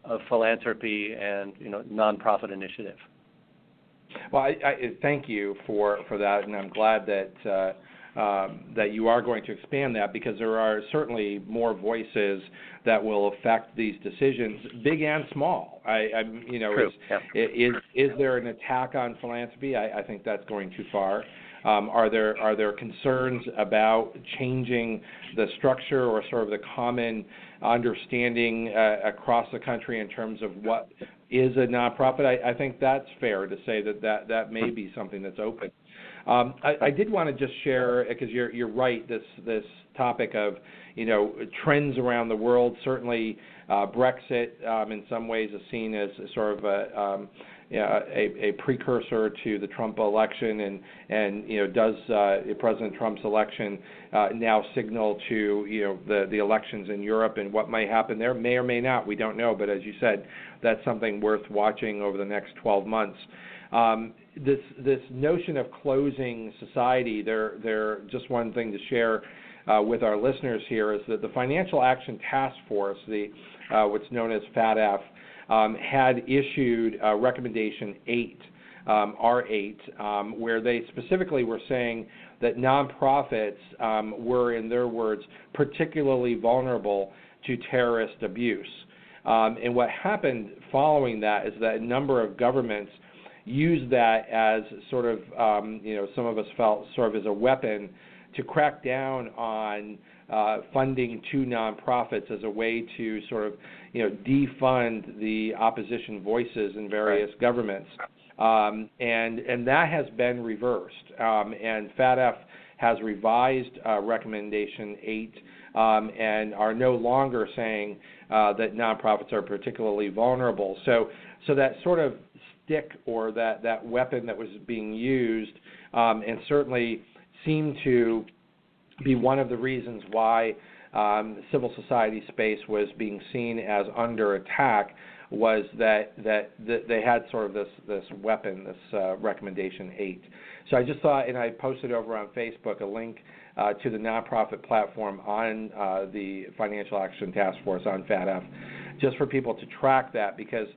Speaker 1: of philanthropy and nonprofit initiative.
Speaker 3: Well, I thank you for that, and I'm glad that that you are going to expand that, because there are certainly more voices that will affect these decisions, big and small. True. Is there an attack on philanthropy? I think that's going too far. Are there concerns about changing the structure or sort of the common understanding across the country in terms of what is a nonprofit? I think that's fair to say that may be something that's open. I did want to just share, because you're right, this topic of trends around the world. Certainly, Brexit in some ways is seen as sort of a precursor to the Trump election, and does President Trump's election now signal to the elections in Europe and what might happen there? May or may not, we don't know. But as you said, that's something worth watching over the next 12 months. This notion of closing society, there just one thing to share with our listeners here is that the Financial Action Task Force, what's known as FATF, had issued Recommendation 8, R8, where they specifically were saying that nonprofits were, in their words, particularly vulnerable to terrorist abuse. And what happened following that is that a number of governments used that as sort of, some of us felt sort of as a weapon to crack down on funding to nonprofits as a way to sort of, defund the opposition voices in various governments. And that has been reversed. And FATF has revised Recommendation 8 and are no longer saying that nonprofits are particularly vulnerable. So that sort of stick or that weapon that was being used, and certainly seemed to be one of the reasons why civil society space was being seen as under attack, was that they had sort of this weapon, this Recommendation 8. So I just thought, and I posted over on Facebook a link to the nonprofit platform on the Financial Action Task Force on FATF, just for people to track that, because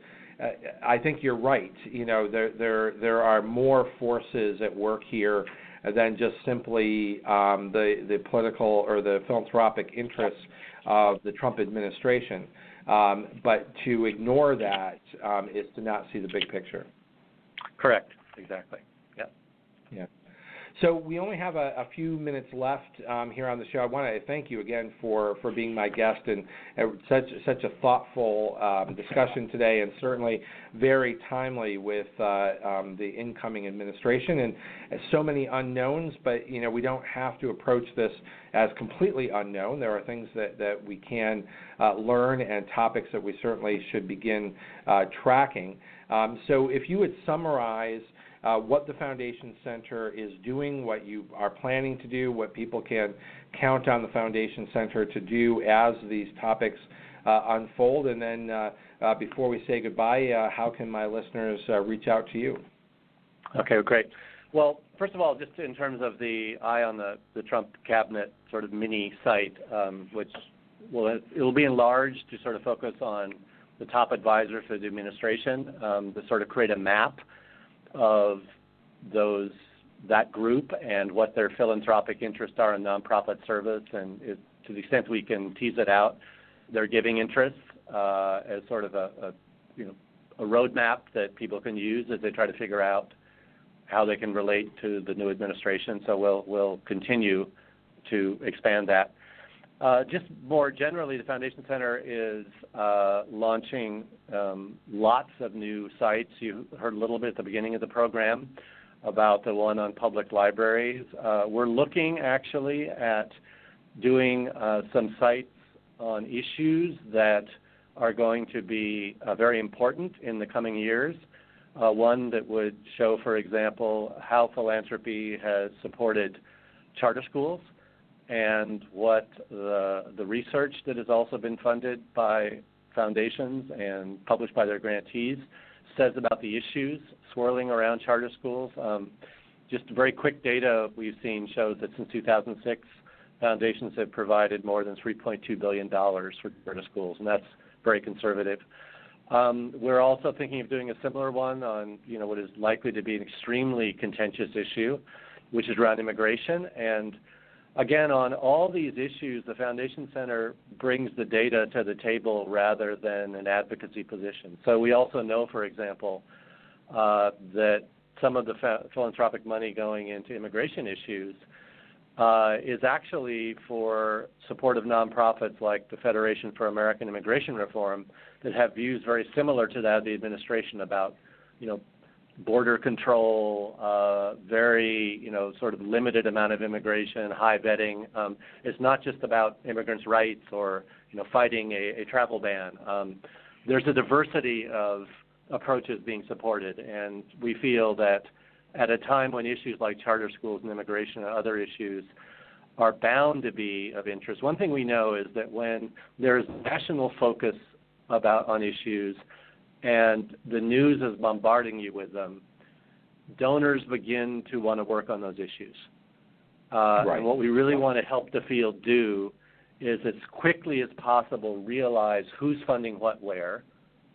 Speaker 3: I think you're right. There are more forces at work here than just simply the political or the philanthropic interests of the Trump administration. But to ignore that is to not see the big picture.
Speaker 1: Correct. Exactly.
Speaker 3: Yeah. So we only have a few minutes left here on the show. I want to thank you again for being my guest, and such a thoughtful discussion today, and certainly very timely with the incoming administration and so many unknowns. But we don't have to approach this as completely unknown. There are things that we can learn, and topics that we certainly should begin tracking. So if you would summarize what the Foundation Center is doing, what you are planning to do, what people can count on the Foundation Center to do as these topics unfold, and then before we say goodbye, how can my listeners reach out to you?
Speaker 1: Okay, great. Well, first of all, just in terms of the Eye on the Trump Cabinet sort of mini site, which it will be enlarged to sort of focus on the top advisor for the administration, to sort of create a map of that group and what their philanthropic interests are in nonprofit service, and to the extent we can tease it out, their giving interests as sort of a roadmap that people can use as they try to figure out how they can relate to the new administration. So we'll continue to expand that. Just more generally, the Foundation Center is launching lots of new sites. You heard a little bit at the beginning of the program about the one on public libraries. We're looking actually at doing some sites on issues that are going to be very important in the coming years. One that would show, for example, how philanthropy has supported charter schools, and what the research that has also been funded by foundations and published by their grantees says about the issues swirling around charter schools. Just very quick data we've seen shows that since 2006, foundations have provided more than $3.2 billion for charter schools, and that's very conservative. We're also thinking of doing a similar one on what is likely to be an extremely contentious issue, which is around immigration. And again, on all these issues, the Foundation Center brings the data to the table rather than an advocacy position. So we also know, for example, that some of the philanthropic money going into immigration issues is actually for support of nonprofits like the Federation for American Immigration Reform that have views very similar to that of the administration about, border control, very, sort of limited amount of immigration, high vetting. It's not just about immigrants' rights or, fighting a travel ban. There's a diversity of approaches being supported, and we feel that at a time when issues like charter schools and immigration and other issues are bound to be of interest, one thing we know is that when there's national focus on issues and the news is bombarding you with them, donors begin to want to work on those issues.
Speaker 3: Right.
Speaker 1: And what we really want to help the field do is as quickly as possible realize who's funding what where,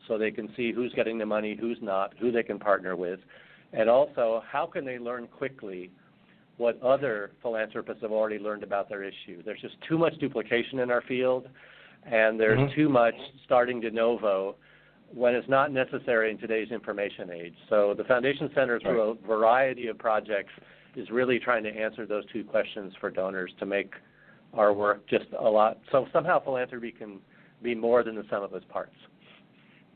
Speaker 1: so they can see who's getting the money, who's not, who they can partner with, and also how can they learn quickly what other philanthropists have already learned about their issue. There's just too much duplication in our field, and there's too much starting de novo when it's not necessary in today's information age. So the Foundation Center, through a variety of projects, is really trying to answer those two questions for donors to make our work just a lot. So somehow philanthropy can be more than the sum of its parts.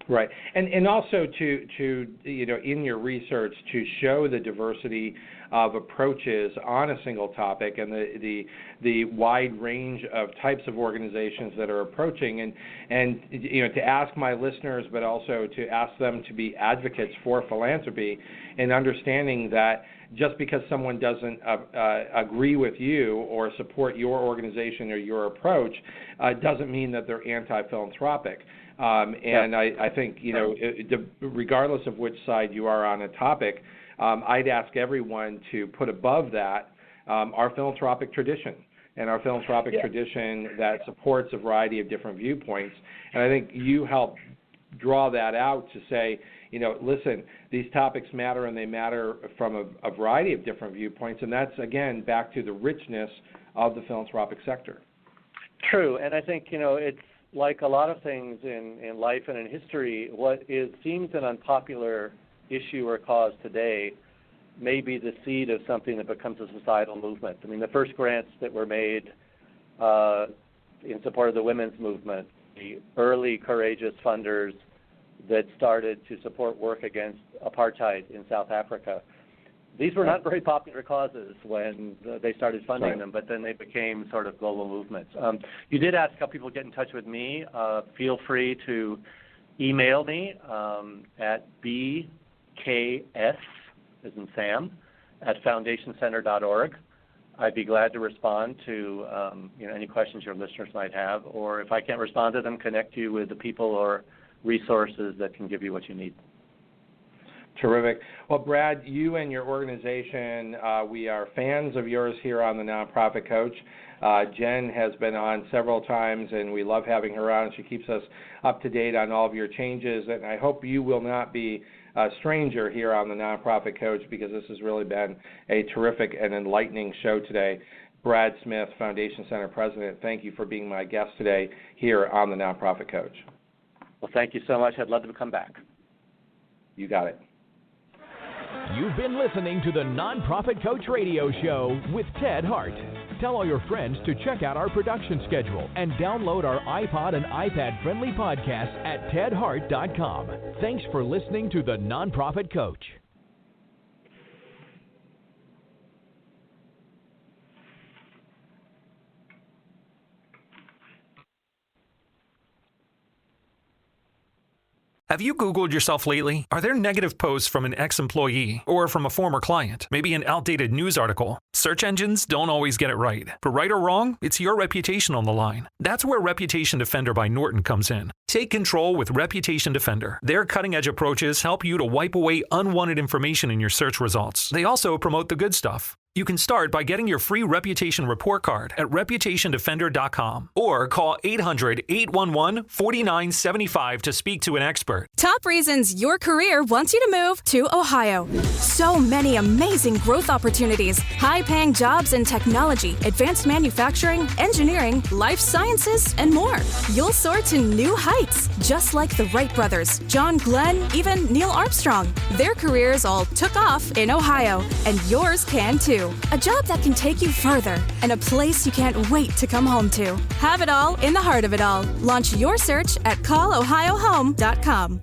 Speaker 3: Right, and also to in your research to show the diversity of approaches on a single topic and the wide range of types of organizations that are approaching, and to ask my listeners, but also to ask them to be advocates for philanthropy, and understanding that just because someone doesn't agree with you or support your organization or your approach doesn't mean that they're anti-philanthropic. I think, regardless of which side you are on a topic, I'd ask everyone to put above that our philanthropic tradition and our philanthropic tradition that supports a variety of different viewpoints. And I think you help draw that out to say, listen, these topics matter, and they matter from a variety of different viewpoints. And that's, again, back to the richness of the philanthropic sector.
Speaker 1: True. And I think, it's like a lot of things in life and in history, what seems an unpopular issue or cause today may be the seed of something that becomes a societal movement. I mean, the first grants that were made in support of the women's movement, the early courageous funders that started to support work against apartheid in South Africa, these were not very popular causes when they started funding them, but then they became sort of global movements. You did ask how people get in touch with me. Feel free to email me at bks, as in Sam, at foundationcenter.org. I'd be glad to respond to any questions your listeners might have, or if I can't respond to them, connect you with the people or resources that can give you what you need.
Speaker 3: Terrific. Well, Brad, you and your organization, we are fans of yours here on the Nonprofit Coach. Jen has been on several times, and we love having her on. She keeps us up to date on all of your changes, and I hope you will not be a stranger here on the Nonprofit Coach, because this has really been a terrific and enlightening show today. Brad Smith, Foundation Center President, thank you for being my guest today here on the Nonprofit Coach.
Speaker 1: Well, thank you so much. I'd love to come back.
Speaker 3: You got it.
Speaker 2: You've been listening to the Nonprofit Coach Radio Show with Ted Hart. Tell all your friends to check out our production schedule and download our iPod and iPad-friendly podcast at tedhart.com. Thanks for listening to the Nonprofit Coach.
Speaker 6: Have you Googled yourself lately? Are there negative posts from an ex-employee or from a former client? Maybe an outdated news article? Search engines don't always get it right. But right or wrong, it's your reputation on the line. That's where Reputation Defender by Norton comes in. Take control with Reputation Defender. Their cutting-edge approaches help you to wipe away unwanted information in your search results. They also promote the good stuff. You can start by getting your free reputation report card at reputationdefender.com or call 800-811-4975 to speak to an expert.
Speaker 7: Top reasons your career wants you to move to Ohio. So many amazing growth opportunities, high high-paying jobs in technology, advanced manufacturing, engineering, life sciences, and more. You'll soar to new heights, just like the Wright brothers, John Glenn, even Neil Armstrong. Their careers all took off in Ohio, and yours can too. A job that can take you further, and a place you can't wait to come home to. Have it all in the heart of it all. Launch your search at callohiohome.com.